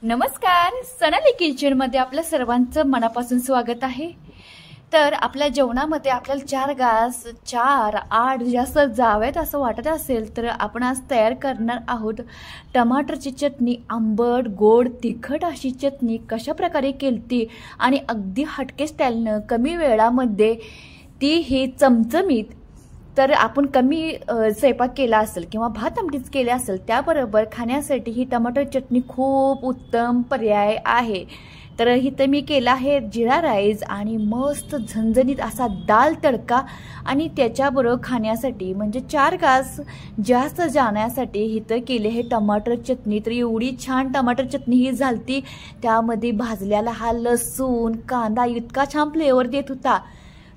नमस्कार, सनाली किचनमध्ये आपल्या सर्वांचं मनापासून स्वागत आहे। तर आपल्या जेवणामध्ये आपल्याला 4 घास 4 8 जास्त जावेत असं वाटत असेल तर आपण आज तयार करणार आहोत टमाटरची चटणी। आंबट गोड तिखट अशी चटणी कशा प्रकारे केलती आणि अगदी हटके स्टाईलनं कमी वेळामध्ये ती ही चमचमीत। तर आपण कमी स्वयंपाक केला असेल किंवा भात आमटीच केले असेल त्याबरोबर खाण्यासाठी ही टमाटर चटणी खूप उत्तम पर्याय आहे। तर इथं मी केला आहे जिरा राईस आणि मस्त झणझणीत असा दाल तडका आणि त्याच्याबरोबर खाण्यासाठी म्हणजे 4 घास जास्त जाण्यासाठी इथं केले हे टमाटर चटणी। तर एवढी छान टमाटर चटणी ही झालती, त्यामध्ये भाजलेला हा लसूण कांदा इतका छान फ्लेवर देत होता।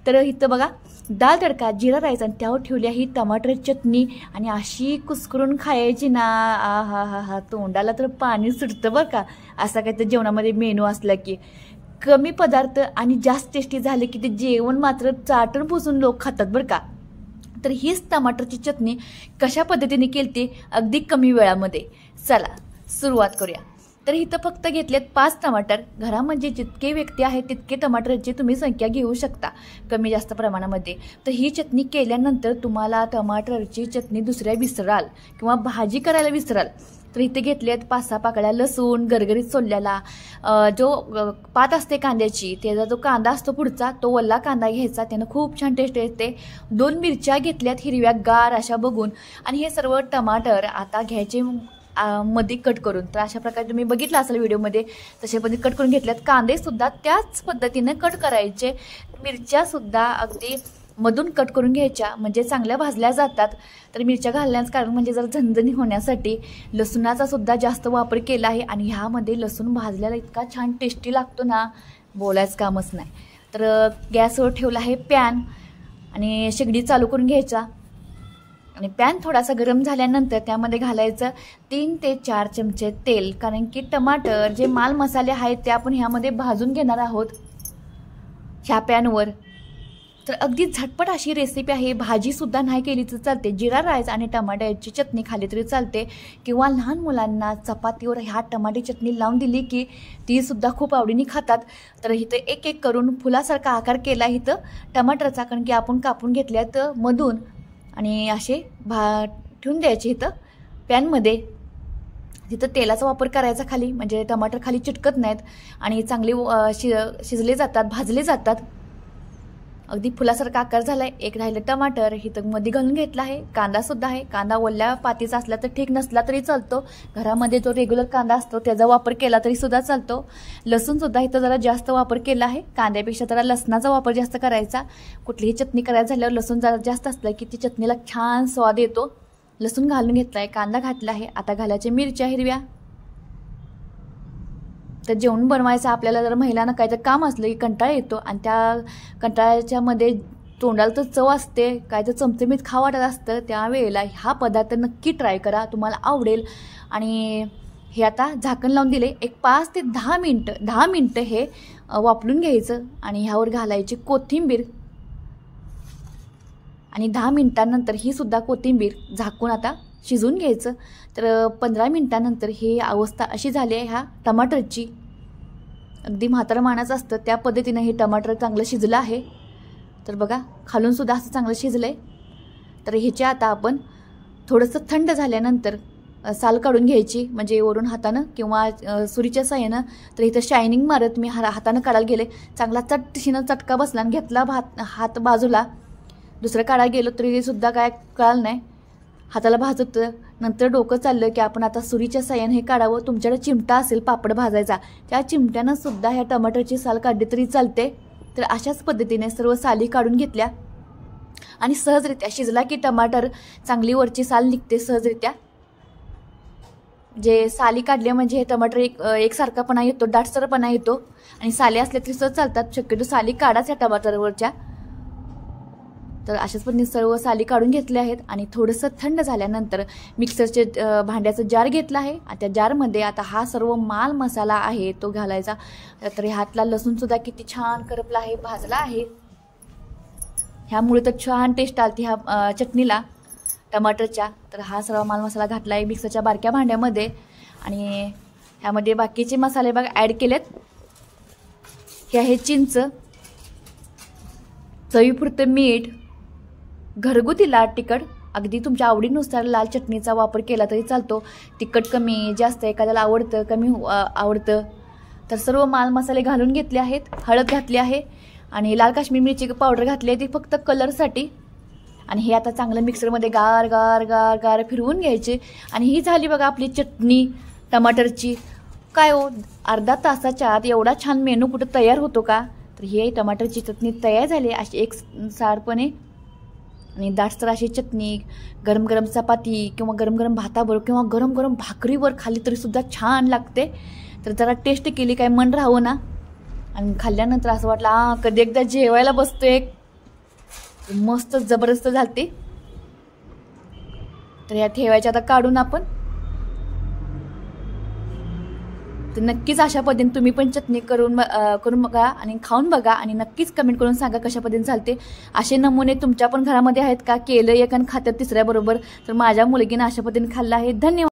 तर इथं बघा दाल तडका जिरा राईस आणि त्यावर ठेवली ही टमाटर चटणी आणि अशी कुस्करून खायची ना, आ हा हा हा, तोंडाला तर पाणी सुटतं बरं का। असा काही तर जेवणामध्ये मेनू असला की कमी पदार्थ आणि जास्त टेस्टी झाले की ते जेवण मात्र चाटून पुसून लोक खातात बरं का। तर हीच टमाटरची चटणी कशा पद्धतीने केलती अगदी कमी वेळामध्ये, चला सुरुवात करूया। तर इथं फक्त घेतलेत 5 टमाटर। घरामध्ये जितके व्यक्ती आहेत तितके टमाटरची तुम्ही संख्या घेऊ शकता कमी जास्त प्रमाणामध्ये। तर ही चटणी केल्यानंतर तुम्हाला टमाटरची चटणी दुसऱ्या विसराल किंवा भाजी करायला विसराल। तर इथे घेतलेत 5-6 पाकळ्या लसूण गरगरीत सोललेला, जो पात असते कांद्याची त्याचा जो कांदा असतो पुढचा तो वल्ला कांदा घ्यायचा, त्यानं खूप छान टेस्ट येते। 2 मिरच्या घेतल्यात हिरव्या गार अशा बघून आणि हे सर्व टमाटर आता घ्यायचे मध्ये कट करून। तर अशा प्रकारे तुम्ही बघितलं असेल व्हिडिओमध्ये तसे पण कट करून घेतल्यात। कांदे सुद्धा त्याच पद्धतीने कट करायचे, मिरच्या सुद्धा अगदी मधून कट करून घ्यायच्या म्हणजे चांगल्या भाजल्या जातात। तर मिरच्या घालण्याचं कारण म्हणजे जर झणझणी होण्यासाठी लसूणाचा सुद्धा जास्त वापर केला आहे आणि ह्यामध्ये लसूण भाजल्याला इतका छान टेस्टी लागतो ना, बोलायचं कामच नाही। तर गॅसवर ठेवला आहे पॅन आणि शेगडी चालू करून घ्यायचा आणि पॅन थोडासा गरम झाल्यानंतर त्यामध्ये घालायचं 3 ते 4 चमचे तेल, कारण की टमाटर जे माल मसाले आहेत ते आपण ह्यामध्ये भाजून घेणार आहोत ह्या पॅनवर। तर अगदी झटपट अशी रेसिपी आहे, भाजी सुद्धा नाही केली तर चालते, जिरा राईस आणि टमाट्याची चटणी खाली तरी चालते किंवा लहान मुलांना चपातीवर ह्या टमाटी चटणी लावून दिली की ती सुद्धा खूप आवडीने खातात। तर इथं एक एक करून फुलासारखा आकार केला इथं टमाटरचा, कारण की आपण कापून घेतल्यात मधून आणि असे ठेवून द्यायचे इथं पॅनमध्ये। तिथं तेलाचा वापर करायचा खाली म्हणजे टमाटर खाली चिटकत नाहीत आणि चांगले शिजले जातात भाजले जातात। अगदी फुलासारखा आकार झालाय। एक राहिलं टमाटर इथं मध्ये घालून घेतला आहे, कांदा सुद्धा आहे। कांदा ओल्या पातीचा असला तर ठीक, नसला तरी चालतो, घरामध्ये जो रेग्युलर कांदा असतो त्याचा वापर केला तरी सुद्धा चालतो। लसूण सुद्धा इथं जरा जास्त वापर केला आहे, कांद्यापेक्षा जरा लसणाचा वापर जास्त करायचा। कुठलीही चटणी करायला झाल्यावर लसूण जरा जास्त असलं की ती चटणीला छान स्वाद येतो। लसूण घालून घेतलाय, कांदा घातला आहे, आता घालायचे मिरच्या हिरव्या। तर जेवण बनवायचं आपल्याला जर महिलांना काय तर काम असलं की कंटाळा येतो आणि त्या कंटाळ्याच्या मध्ये तोंडाला तर चव असते, काय तर चमचमीत खावं वाटत असतं, त्यावेळेला हा पदार्थ नक्की ट्राय करा, तुम्हाला आवडेल। आणि हे आता झाकण लावून दिले एक 5 ते 10 मिनटं हे वापरून घ्यायचं आणि ह्यावर घालायची कोथिंबीर आणि 10 मिनिटांनंतर ही सुद्धा कोथिंबीर झाकून आता शिजवून घ्यायचं। तर 15 मिनिटांनंतर ही अवस्था अशी झाली आहे ह्या टमाटरची, अगदी म्हातारं मानाचं असतं त्या पद्धतीनं हे टमाटर चांगलं शिजलं आहे। तर बघा खालून सुद्धा असं चांगलं शिजलंय। तर ह्याच्या आता आपण थोडंसं थंड झाल्यानंतर साल काढून घ्यायची म्हणजे वरून हातानं किंवा सुरीच्या साह्यानं। तर इथं शायनिंग मारत मी हातानं काढायला गेले, चांगला चटशीनं चटका बसला आणि घेतला हात बाजूला, दुसरं काढायला गेलो तरी सुद्धा काय कळालं नाही, हाताला भाजत होतं। नंतर डोकं चाललं की आपण आता सुरीच्या साह्यानं हे काढावं। तुमच्याकडे चिमटा असेल पापड भाजायचा, त्या चिमट्यानं सुद्धा ह्या टमाटरची साल काढली तरी चालते। तर अशाच पद्धतीने सर्व साली काढून घेतल्या आणि सहजरित्या शिजला की टमाटर चांगली वरची साल निघते सहजरित्या। जे साली काढल्या म्हणजे हे टमाटर एकसारखापणा येतो, दाटसरपणा येतो आणि साली असल्या तरी सहज चालतात, शक्यतो साली काढाच या टमाटरवरच्या। तर अशाच पद्धतीने सर्व साली काढून घेतले आहेत आणि थोडंसं थंड झाल्यानंतर मिक्सरचे भांड्याचं जार घेतलं आहे आणि त्या जारमध्ये आता हा सर्व माल मसाला आहे तो घालायचा। तर ह्यातला लसूण सुद्धा किती छान करपला आहे, भाजला आहे, ह्यामुळे तर छान टेस्ट आली ह्या चटणीला टमाटरच्या। तर हा सर्व माल मसाला घातला आहे मिक्सरच्या बारक्या भांड्यामध्ये आणि ह्यामध्ये बाकीचे मसाले बघा ॲड केलेत. हे आहे चिंच, चवीपुरतं मीठ, घरगुती लाल तिखट, अगदी तुमच्या आवडीनुसार लाल चटणीचा वापर केला तरी चालतो. तिखट कमी जास्त एखाद्याला आवडतं कमी आवडतं तर सर्व माल मसाले घालून घेतले आहेत. हळद घातली आहे आणि लाल काश्मीर मिरची पावडर घातली आहे ती फक्त कलरसाठी. आणि हे आता चांगलं मिक्सरमध्ये गार गार गार गार फिरवून घ्यायचे. आणि ही झाली बघा आपली चटणी टमाटरची. काय हो, अर्धा तासाच्या आत एवढा छान मेनू कुठं तयार होतो का? तर हे टमाटरची चटणी तयार झाली अशी एकसारपणे. आणि दाटसर अशी चटणी गरम गरम चपाती किंवा गरम गरम भाताबरोबर किंवा गरम गरम भाकरीवर खाली तरीसुद्धा छान लागते. तर जरा टेस्ट केली काय मन राहावं ना. आणि खाल्ल्यानंतर असं वाटलं कधी एकदा जेवायला बसतोय. मस्त जबरदस्त झालते. तर ह्या ठेवायच्या आता काढून आपण. तर नक्कीच अशा पद्धतीने तुम्ही पण चटणी करून बघा आणि खाऊन बघा आणि नक्कीच कमेंट करून सांगा कशा पद्धतीने चालते. असे नमुने तुमच्या पण घरामध्ये आहेत का? केलं एक आणि खात्यात तिसऱ्याबरोबर. तर माझ्या मुलगीनं अशा पद्धतीने खाल्लं आहे. धन्यवाद.